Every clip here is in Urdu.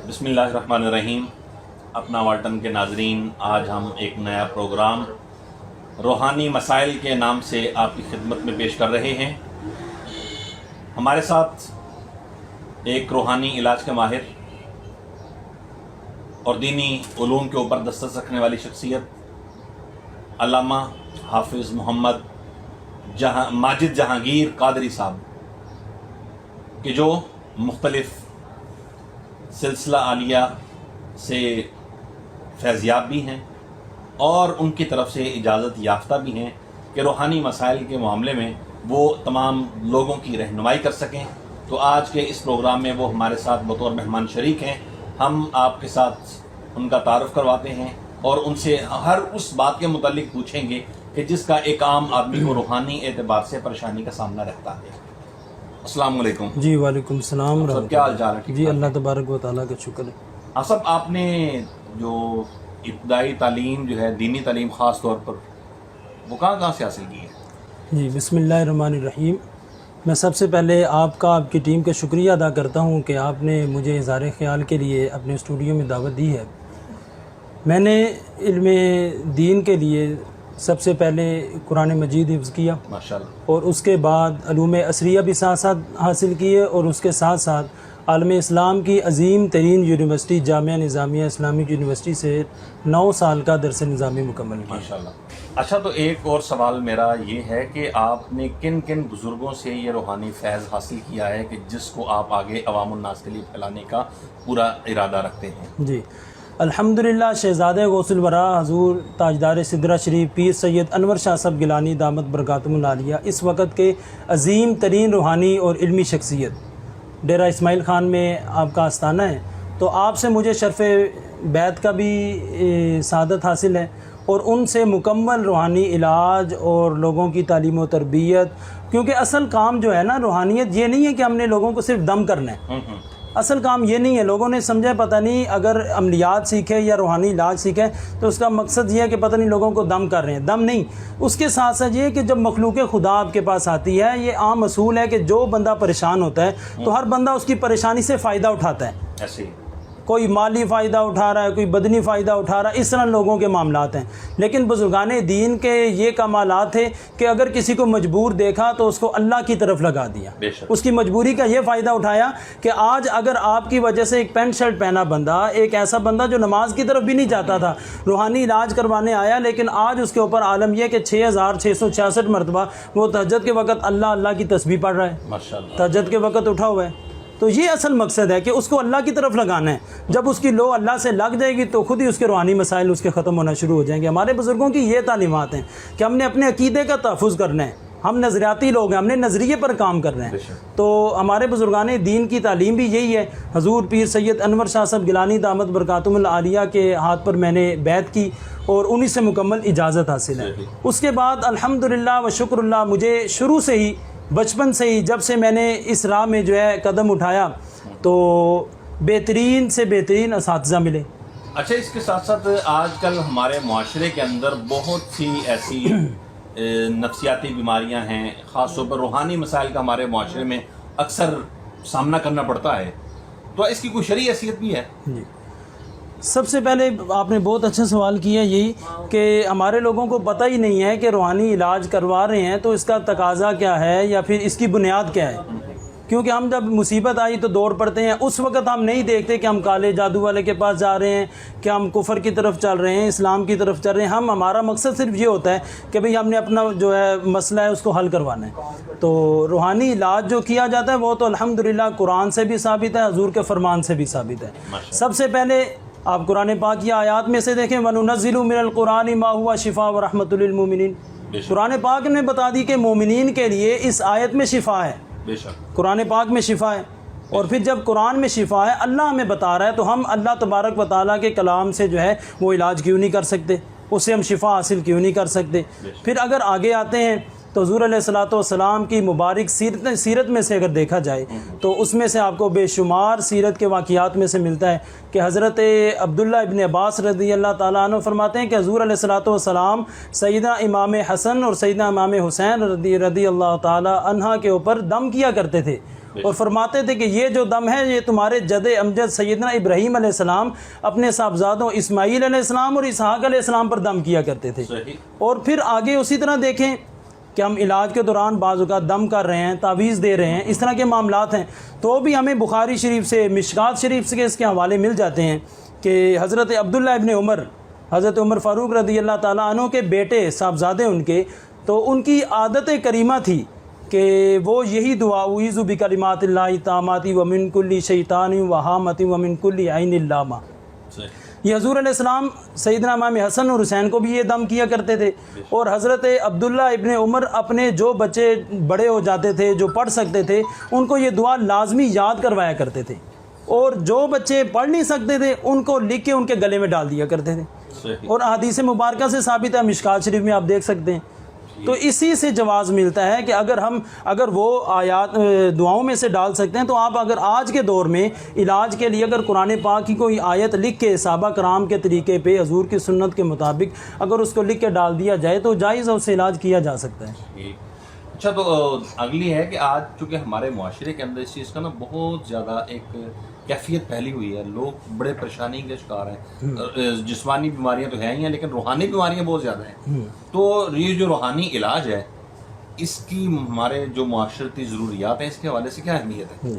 بسم اللہ الرحمن الرحیم۔ اپنا والٹن کے ناظرین، آج ہم ایک نیا پروگرام روحانی مسائل کے نام سے آپ کی خدمت میں پیش کر رہے ہیں۔ ہمارے ساتھ ایک روحانی علاج کے ماہر اور دینی علوم کے اوپر دسترس رکھنے والی شخصیت علامہ حافظ محمد ماجد جہانگیر قادری صاحب کہ جو مختلف سلسلہ عالیہ سے فیضیاب بھی ہیں اور ان کی طرف سے اجازت یافتہ بھی ہیں کہ روحانی مسائل کے معاملے میں وہ تمام لوگوں کی رہنمائی کر سکیں۔ تو آج کے اس پروگرام میں وہ ہمارے ساتھ بطور مہمان شریک ہیں۔ ہم آپ کے ساتھ ان کا تعارف کرواتے ہیں اور ان سے ہر اس بات کے متعلق پوچھیں گے کہ جس کا ایک عام آدمی کو روحانی اعتبار سے پریشانی کا سامنا رہتا ہے۔ السلام علیکم۔ جی وعلیکم السلام ورحمۃ اللہ۔ کیا حال چال ہے؟ جی اللہ تبارک و تعالیٰ کا شکر ہے۔ صاحب، آپ نے جو ابتدائی تعلیم جو ہے دینی تعلیم خاص طور پر وہ کہاں سے حاصل کی ہے؟ جی بسم اللہ الرحمن الرحیم۔ میں سب سے پہلے آپ کی ٹیم کا شکریہ ادا کرتا ہوں کہ آپ نے مجھے اظہار خیال کے لیے اپنے اسٹوڈیو میں دعوت دی ہے۔ میں نے علم دین کے لیے سب سے پہلے قرآن مجید حفظ کیا ماشاءاللہ، اور اس کے بعد علوم عصریہ بھی ساتھ ساتھ حاصل کیے اور اس کے ساتھ ساتھ عالم اسلام کی عظیم ترین یونیورسٹی جامعہ نظامیہ اسلامک یونیورسٹی سے 9 سال کا درس نظامی مکمل کیا۔ ماشاءاللہ۔ اچھا، تو ایک اور سوال میرا یہ ہے کہ آپ نے کن کن بزرگوں سے یہ روحانی فیض حاصل کیا ہے کہ جس کو آپ آگے عوام الناس کے لیے پھیلانے کا پورا ارادہ رکھتے ہیں؟ جی الحمدللہ، شہزادہ غوث الورا حضور تاجدار سدرہ شریف پیر سید انور شاہ صاحب گیلانی دامت برکاتہم العالیہ اس وقت کے عظیم ترین روحانی اور علمی شخصیت ڈیرہ اسماعیل خان میں آپ کا آستانہ ہے، تو آپ سے مجھے شرف بیعت کا بھی سعادت حاصل ہے اور ان سے مکمل روحانی علاج اور لوگوں کی تعلیم و تربیت، کیونکہ اصل کام جو ہے نا روحانیت یہ نہیں ہے کہ ہم نے لوگوں کو صرف دم کرنا ہے۔ اصل کام یہ نہیں ہے، لوگوں نے سمجھا پتہ نہیں اگر عملیات سیکھے یا روحانی علاج سیکھے تو اس کا مقصد یہ ہے کہ پتہ نہیں لوگوں کو دم کر رہے ہیں۔ دم نہیں، اس کے ساتھ ساتھ یہ ہے کہ جب مخلوق خدا آپ کے پاس آتی ہے، یہ عام اصول ہے کہ جو بندہ پریشان ہوتا ہے تو ہر بندہ اس کی پریشانی سے فائدہ اٹھاتا ہے۔ ایسے ہی کوئی مالی فائدہ اٹھا رہا ہے، کوئی بدنی فائدہ اٹھا رہا ہے، اس طرح لوگوں کے معاملات ہیں۔ لیکن بزرگان دین کے یہ کمالات تھے کہ اگر کسی کو مجبور دیکھا تو اس کو اللہ کی طرف لگا دیا، اس کی مجبوری کا یہ فائدہ اٹھایا کہ آج اگر آپ کی وجہ سے ایک پینٹ شرٹ پہنا بندہ، ایک ایسا بندہ جو نماز کی طرف بھی نہیں جاتا تھا، روحانی علاج کروانے آیا، لیکن آج اس کے اوپر عالم یہ کہ 6666 مرتبہ وہ تہجد کے وقت اللہ اللہ کی تسبیح پڑھ رہا ہے، ماشاءاللہ، تہجد کے وقت اٹھا ہوا ہے۔ تو یہ اصل مقصد ہے کہ اس کو اللہ کی طرف لگانا ہے۔ جب اس کی لو اللہ سے لگ جائے گی تو خود ہی اس کے روحانی مسائل اس کے ختم ہونا شروع ہو جائیں گے۔ ہمارے بزرگوں کی یہ تعلیمات ہیں کہ ہم نے اپنے عقیدے کا تحفظ کرنا ہے، ہم نظریاتی لوگ ہیں، ہم نے نظریے پر کام کرنا ہے۔ تو ہمارے بزرگان دین کی تعلیم بھی یہی ہے۔ حضور پیر سید انور شاہ صاحب گیلانی دامت برکاتہم العالیہ کے ہاتھ پر میں نے بیعت کی اور انہی سے مکمل اجازت حاصل ہے۔ اس کے بعد الحمدللہ و شکر اللہ، مجھے شروع سے ہی بچپن سے ہی جب سے میں نے اس راہ میں جو ہے قدم اٹھایا تو بہترین سے بہترین اساتذہ ملے۔ اچھا، اس کے ساتھ ساتھ آج کل ہمارے معاشرے کے اندر بہت سی ایسی نفسیاتی بیماریاں ہیں، خاص طور پر روحانی مسائل کا ہمارے معاشرے میں اکثر سامنا کرنا پڑتا ہے، تو اس کی کوئی شرعی حیثیت بھی ہے؟ جی، سب سے پہلے آپ نے بہت اچھا سوال کیا، یہی کہ ہمارے لوگوں کو پتہ ہی نہیں ہے کہ روحانی علاج کروا رہے ہیں تو اس کا تقاضا کیا ہے یا پھر اس کی بنیاد کیا ہے۔ کیونکہ ہم جب مصیبت آئی تو دوڑ پڑتے ہیں، اس وقت ہم نہیں دیکھتے کہ ہم کالے جادو والے کے پاس جا رہے ہیں، کہ ہم کفر کی طرف چل رہے ہیں، اسلام کی طرف چل رہے ہیں۔ ہمارا مقصد صرف یہ ہوتا ہے کہ بھئی ہم نے اپنا جو ہے مسئلہ ہے اس کو حل کروانا ہے۔ تو روحانی علاج جو کیا جاتا ہے وہ تو الحمدللہ قرآن سے بھی ثابت ہے، حضور کے فرمان سے بھی ثابت ہے۔ سب سے پہلے آپ قرآن پاک کی آیات میں سے دیکھیں، وَنُنَزِّلُ مِنَ الْقُرْآنِ مَا هُوَ شِفَاءٌ وَرَحْمَةٌ لِّلْمُؤْمِنِينَ۔ قرآن پاک نے بتا دی کہ مومنین کے لیے اس آیت میں شفا ہے، قرآن پاک میں شفا ہے۔ اور پھر جب قرآن میں شفا ہے، اللہ ہمیں بتا رہا ہے، تو ہم اللہ تبارک و تعالیٰ کے کلام سے جو ہے وہ علاج کیوں نہیں کر سکتے، اس سے ہم شفا حاصل کیوں نہیں کر سکتے؟ پھر اگر آگے آتے ہیں تو حضور علیہ الصلوۃ والسلام کی مبارک سیرت میں سے اگر دیکھا جائے تو اس میں سے آپ کو بے شمار سیرت کے واقعات میں سے ملتا ہے کہ حضرت عبداللہ ابن عباس رضی اللہ تعالیٰ عنہ فرماتے ہیں کہ حضور علیہ الصلوۃ والسلام سیدنا امام حسن اور سیدنا امام حسین رضی اللہ تعالیٰ عنہ کے اوپر دم کیا کرتے تھے، اور فرماتے تھے کہ یہ جو دم ہے یہ تمہارے جد امجد سیدنا ابراہیم علیہ السلام اپنے صاحبزادوں اسماعیل علیہ السلام اور اسحاق علیہ السلام پر دم کیا کرتے تھے. اور پھر آگے اسی طرح دیکھیں کہ ہم علاج کے دوران بعض اوقات دم کر رہے ہیں, تعویذ دے رہے ہیں, اس طرح کے معاملات ہیں, تو بھی ہمیں بخاری شریف سے مشکات شریف سے اس کے حوالے مل جاتے ہیں کہ حضرت عبداللہ ابن عمر, حضرت عمر فاروق رضی اللہ تعالیٰ عنہ کے بیٹے صاحبزادے ان کے, تو ان کی عادت کریمہ تھی کہ وہ یہی دعا اعوذ بکلمات اللہ التامات ومن کل شیطان وہامۃ ومن کل عین لامہ, یہ حضور علیہ السلام سیدنا امام حسن اور حسین کو بھی یہ دم کیا کرتے تھے. اور حضرت عبداللہ ابن عمر اپنے جو بچے بڑے ہو جاتے تھے جو پڑھ سکتے تھے ان کو یہ دعا لازمی یاد کروایا کرتے تھے, اور جو بچے پڑھ نہیں سکتے تھے ان کو لکھ کے ان کے گلے میں ڈال دیا کرتے تھے. اور احادیث مبارکہ سے ثابت ہے, مشکات شریف میں آپ دیکھ سکتے ہیں. تو اسی سے جواز ملتا ہے کہ اگر وہ آیات دعاؤں میں سے ڈال سکتے ہیں, تو آپ اگر آج کے دور میں علاج کے لیے اگر قرآن پاک کی کوئی آیت لکھ کے صحابہ کرام کے طریقے پہ حضور کی سنت کے مطابق اگر اس کو لکھ کے ڈال دیا جائے تو جائز ہے, اس سے علاج کیا جا سکتا ہے. اچھا, تو اگلی ہے کہ آج چونکہ ہمارے معاشرے کے اندر اس چیز کا نا بہت زیادہ ایک کیفیت پھیلی ہوئی ہے, لوگ بڑے پریشانی کے شکار ہیں. جسمانی بیماریاں تو ہیں ہی ہیں لیکن روحانی بیماریاں بہت زیادہ ہیں. تو یہ جو روحانی علاج ہے اس کی ہمارے جو معاشرتی ضروریات ہیں اس کے حوالے سے کیا اہمیت ہے؟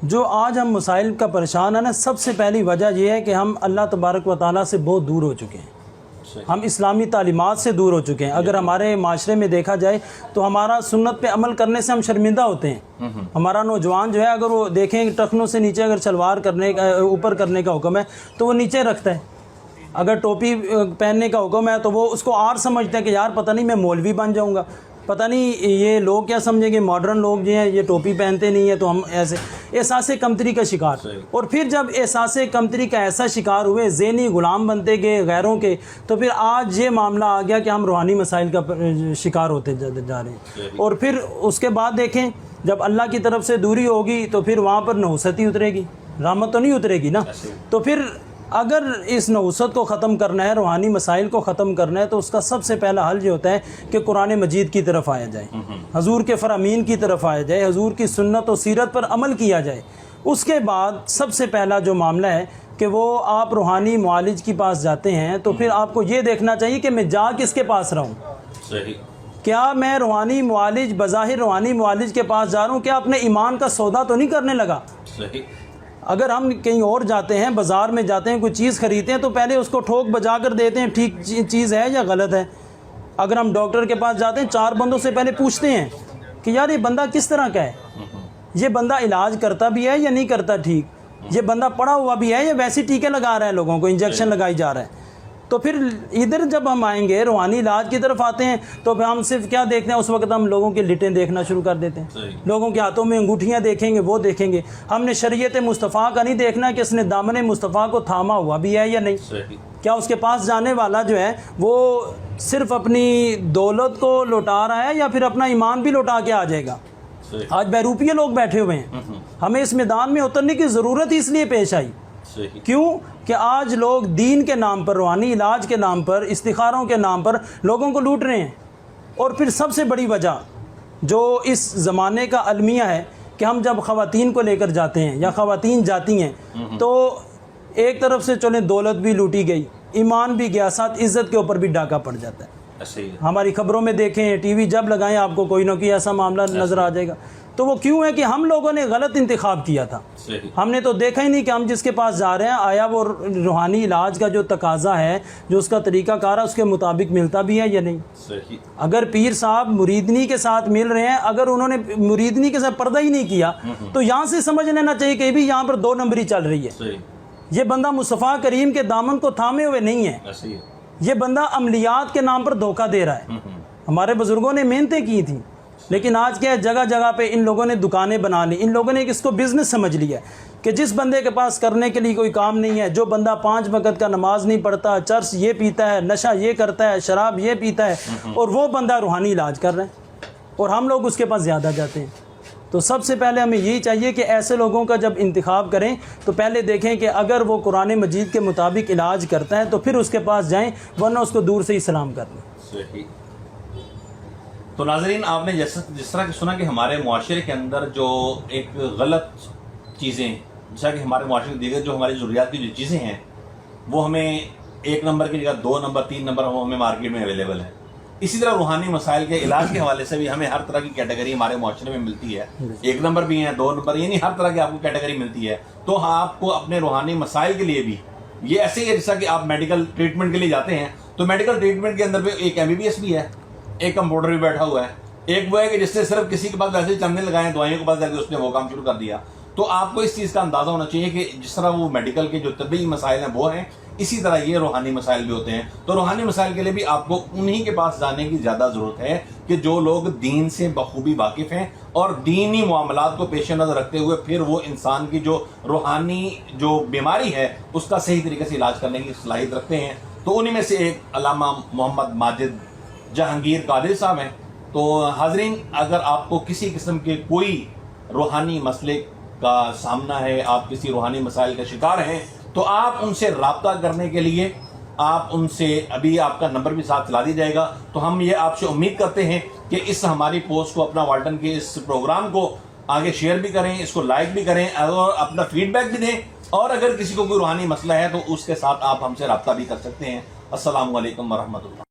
جو آج ہم مسائل کا پریشان ہیں نا, سب سے پہلی وجہ یہ ہے کہ ہم اللہ تبارک و تعالیٰ سے بہت دور ہو چکے ہیں, ہم اسلامی تعلیمات سے دور ہو چکے ہیں. اگر ہمارے معاشرے میں دیکھا جائے تو ہمارا سنت پہ عمل کرنے سے ہم شرمندہ ہوتے ہیں. ہمارا نوجوان جو ہے اگر وہ دیکھیں ٹخنوں سے نیچے اگر شلوار کرنے کا اوپر کرنے کا حکم ہے تو وہ نیچے رکھتا ہے, اگر ٹوپی پہننے کا حکم ہے تو وہ اس کو آر سمجھتا ہے کہ یار پتہ نہیں میں مولوی بن جاؤں گا, پتہ نہیں یہ لوگ کیا سمجھیں گے, ماڈرن لوگ جو ہیں یہ ٹوپی پہنتے نہیں ہیں تو ہم ایسے احساس کمتری کا شکار. اور پھر جب احساس کمتری کا ایسا شکار ہوئے, ذہنی غلام بنتے گئے غیروں کے, تو پھر آج یہ معاملہ آ گیا کہ ہم روحانی مسائل کا شکار ہوتے جا رہے ہیں. اور پھر اس کے بعد دیکھیں جب اللہ کی طرف سے دوری ہوگی تو پھر وہاں پر نحوست ہی اترے گی, رحمت تو نہیں اترے گی نا. تو پھر اگر اس نحوست کو ختم کرنا ہے, روحانی مسائل کو ختم کرنا ہے, تو اس کا سب سے پہلا حل یہ ہوتا ہے کہ قرآن مجید کی طرف آیا جائے, حضور کے فرامین کی طرف آیا جائے, حضور کی سنت و سیرت پر عمل کیا جائے. اس کے بعد سب سے پہلا جو معاملہ ہے کہ وہ آپ روحانی معالج کے پاس جاتے ہیں تو پھر آپ کو یہ دیکھنا چاہیے کہ میں جا کس کے پاس رہوں. کیا میں روحانی معالج بظاہر روحانی معالج کے پاس جا رہا ہوں, کیا اپنے ایمان کا سودا تو نہیں کرنے لگا؟ اگر ہم کہیں اور جاتے ہیں, بازار میں جاتے ہیں, کوئی چیز خریدتے ہیں تو پہلے اس کو ٹھوک بجا کر دیتے ہیں ٹھیک چیز ہے یا غلط ہے. اگر ہم ڈاکٹر کے پاس جاتے ہیں 4 بندوں سے پہلے پوچھتے ہیں کہ یار یہ بندہ کس طرح کا ہے, یہ بندہ علاج کرتا بھی ہے یا نہیں کرتا ٹھیک, یہ بندہ پڑھا ہوا بھی ہے یا ویسے ٹیکے لگا رہا ہے, لوگوں کو انجیکشن لگائی جا رہا ہے. تو پھر ادھر جب ہم آئیں گے روحانی علاج کی طرف آتے ہیں تو پھر ہم صرف کیا دیکھتے ہیں, اس وقت ہم لوگوں کے لٹیں دیکھنا شروع کر دیتے ہیں, لوگوں کے ہاتھوں میں انگوٹھیاں دیکھیں گے, وہ دیکھیں گے. ہم نے شریعت مصطفیٰ کا نہیں دیکھنا کہ اس نے دامن مصطفیٰ کو تھاما ہوا بھی ہے یا نہیں. کیا اس کے پاس جانے والا جو ہے وہ صرف اپنی دولت کو لوٹا رہا ہے یا پھر اپنا ایمان بھی لوٹا کے آ جائے گا؟ آج بہروپیے لوگ بیٹھے ہوئے ہیں, ہمیں اس میدان میں اترنے کی ضرورت اس لیے پیش آئی. کیوں کہ آج لوگ دین کے نام پر, روحانی علاج کے نام پر, استخاروں کے نام پر لوگوں کو لوٹ رہے ہیں. اور پھر سب سے بڑی وجہ جو اس زمانے کا المیہ ہے کہ ہم جب خواتین کو لے کر جاتے ہیں یا خواتین جاتی ہیں تو ایک طرف سے چلیں دولت بھی لوٹی گئی, ایمان بھی گیا, ساتھ عزت کے اوپر بھی ڈاکہ پڑ جاتا ہے. ہماری خبروں میں دیکھیں, ٹی وی جب لگائیں آپ کو کوئی نہ کوئی ایسا معاملہ نظر آ جائے گا. تو وہ کیوں ہے کہ ہم لوگوں نے غلط انتخاب کیا تھا. ہم نے تو دیکھا ہی نہیں کہ ہم جس کے پاس جا رہے ہیں آیا وہ روحانی علاج کا جو تقاضا ہے, جو اس کا طریقہ کار ہے, اس کے مطابق ملتا بھی ہے یا نہیں. اگر پیر صاحب مریدنی کے ساتھ مل رہے ہیں, اگر انہوں نے مریدنی کے ساتھ پردہ ہی نہیں کیا تو یہاں سے سمجھ لینا چاہیے کہ بھی یہاں پر 2 نمبری چل رہی ہے. یہ بندہ مصطفیٰ کریم کے دامن کو تھامے ہوئے نہیں ہے, یہ بندہ عملیات کے نام پر دھوکہ دے رہا ہے. ہمارے بزرگوں نے محنتیں کی تھیں, لیکن آج کیا ہے, جگہ جگہ پہ ان لوگوں نے دکانیں بنا لی, ان لوگوں نے اس کو بزنس سمجھ لیا کہ جس بندے کے پاس کرنے کے لیے کوئی کام نہیں ہے, جو بندہ 5 وقت کا نماز نہیں پڑھتا, چرس یہ پیتا ہے, نشہ یہ کرتا ہے, شراب یہ پیتا ہے, اور وہ بندہ روحانی علاج کر رہا ہے اور ہم لوگ اس کے پاس زیادہ جاتے ہیں. تو سب سے پہلے ہمیں یہی چاہیے کہ ایسے لوگوں کا جب انتخاب کریں تو پہلے دیکھیں کہ اگر وہ قرآن مجید کے مطابق علاج کرتا ہے تو پھر اس کے پاس جائیں, ورنہ اس کو دور سے ہی سلام کر لیں. تو ناظرین آپ نے جس طرح کہ سنا کہ ہمارے معاشرے کے اندر جو ایک غلط چیزیں، جیسا کہ ہمارے معاشرے کے دیگر جو ہماری ضروریات کی جو چیزیں ہیں وہ ہمیں 1 نمبر کی جگہ 2 نمبر 3 نمبر وہ ہمیں مارکیٹ میں اویلیبل ہے. اسی طرح روحانی مسائل کے علاج کے حوالے سے بھی ہمیں ہر طرح کی کیٹیگری ہمارے معاشرے میں ملتی ہے. 1 نمبر بھی ہیں، 2 نمبر، یعنی ہر طرح کی آپ کو کیٹیگری ملتی ہے. تو آپ کو اپنے روحانی مسائل کے لیے بھی یہ ایسے ہی ہے جیسا کہ آپ میڈیکل ٹریٹمنٹ کے لیے جاتے ہیں تو میڈیکل ٹریٹمنٹ کے اندر بھی ایک MBBS بھی ہے، ایک کمپاؤنڈر بھی بیٹھا ہوا ہے، ایک وہ ہے کہ جس نے صرف کسی کے پاس ویسے ہی چند دن لگائے دوائیوں کے پاس جا کے اس نے وہ کام شروع کر دیا. تو آپ کو اس چیز کا اندازہ ہونا چاہیے کہ جس طرح وہ میڈیکل کے جو طبی مسائل ہیں وہ ہیں، اسی طرح یہ روحانی مسائل بھی ہوتے ہیں. تو روحانی مسائل کے لیے بھی آپ کو انہی کے پاس جانے کی زیادہ ضرورت ہے کہ جو لوگ دین سے بخوبی واقف ہیں اور دینی معاملات کو پیش نظر رکھتے ہوئے پھر وہ انسان کی جو روحانی جو بیماری ہے اس کا صحیح طریقے سے علاج کرنے کی صلاحیت رکھتے ہیں. تو انہی میں سے ایک علامہ محمد ماجد جہانگیر قادری صاحب ہیں. تو حاضرین، اگر آپ کو کسی قسم کے کوئی روحانی مسئلے کا سامنا ہے، آپ کسی روحانی مسائل کا شکار ہیں، تو آپ ان سے رابطہ کرنے کے لیے آپ ان سے ابھی آپ کا نمبر بھی ساتھ چلا دیا جائے گا. تو ہم یہ آپ سے امید کرتے ہیں کہ اس ہماری پوسٹ کو، اپنا والٹن کے اس پروگرام کو آگے شیئر بھی کریں، اس کو لائک بھی کریں اور اپنا فیڈ بیک بھی دیں. اور اگر کسی کو کوئی روحانی مسئلہ ہے تو اس کے ساتھ آپ ہم سے رابطہ بھی کر سکتے ہیں. السلام علیکم ورحمۃ اللہ.